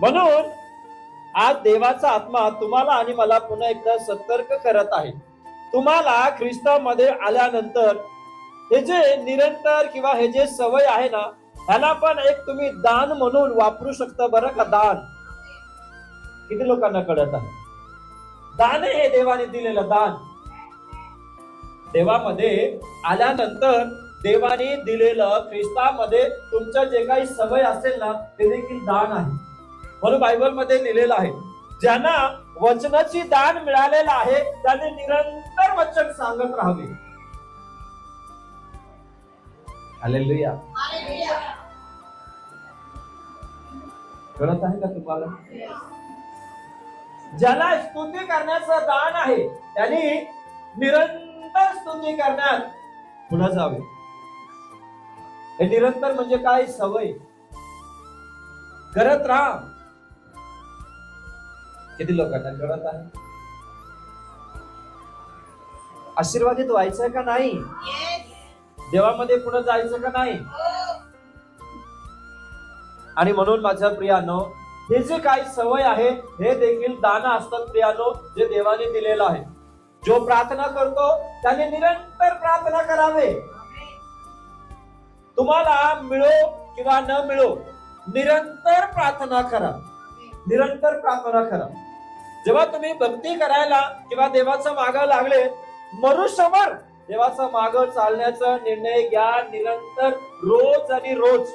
म्हणून आज देवाचा आत्मा तुम्हाला आणि मला पुन्हा एकदा सतर्क करत आहे. तुम्हाला ख्रिस्तामध्ये आल्यानंतर हे जे निरंतर किंवा हे जे सवय आहे ना, ह्याला पण एक तुम्ही दान म्हणून वापरू शकता बरं का. दान किती लोकांना कळत आहे? दान हे देवाने दिलेलं दान. देवामध्ये आल्यानंतर देवाने दिलेलं ख्रिस्तामध्ये तुमचं जे काही सवय असेल ना, ते देखील दान आहे. म्हणून बायबल मध्ये लिहिलेलं आहे, ज्यांना वचनाची दान मिळालेलं आहे त्याने निरंतर वचन सांगत राहावे. हालेलुया. कळत आहे का तुम्हाला? ज्याला स्तुती करण्याचं दान आहे त्यांनी निरंतर स्तुती करण्यात पुढे जावे. हे निरंतर म्हणजे काय? सवय करत राहा. किती लोकांना कळत आहे? आशीर्वादित व्हायचं का नाही? देवामध्ये पुढे जायचं का नाही? आणि म्हणून माझ्या प्रियानो, हे जे काही सवय आहे हे देखील दान असतात प्रियानो, जे देवाने दिलेलं आहे. जो प्रार्थना करतो त्याने निरंतर प्रार्थना करावे. तुम्हाला मिळो किंवा न मिळो, निरंतर प्रार्थना करा. निरंतर प्रार्थना करा. जेव्हा तुम्ही भक्ती करायला किंवा देवाचा माग लागले, मरुसमर देवाचा माग चालण्याचा निर्णय घ्या. निरंतर रोज आणि रोज.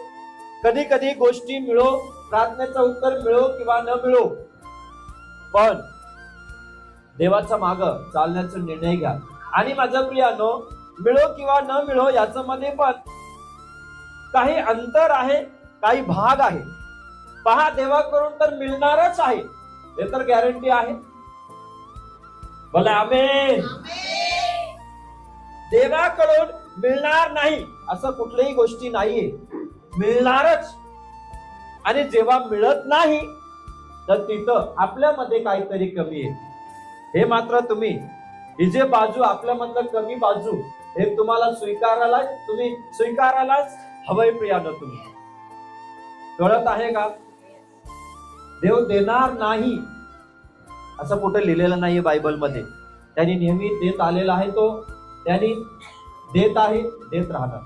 कधी कधी गोष्टी मिळो, प्रार्थनेचं उत्तर मिळो किंवा न मिळो, पण देवाचा माग चालण्याचा निर्णय घ्या. आणि माझ्या प्रियानो, मिळो किंवा न मिळो याच्या मध्ये पण काही अंतर आहे, काही भाग आहे. पहा, देवाकडून तर मिळणारच आहे, हे तर गॅरंटी आहे. बोला आमेन. देवाकडून मिळणार नाही असं कुठलीही गोष्टी नाहीये, मिळणारच. आणि जेव्हा मिळत नाही तर तिथं आपल्यामध्ये काहीतरी कमी आहे. हे मात्र तुम्ही, ही जे बाजू आपल्यामधलं कमी बाजू, हे तुम्हाला स्वीकारायलाच हवंय प्रियानो. तुम्ही कळत आहे का? देव देणार नाही असं कुठे लिहिलेलं नाहीये बायबल मध्ये. त्यांनी नेहमी देत आलेला आहे, तो त्यांनी देत आहे, देत राहणार.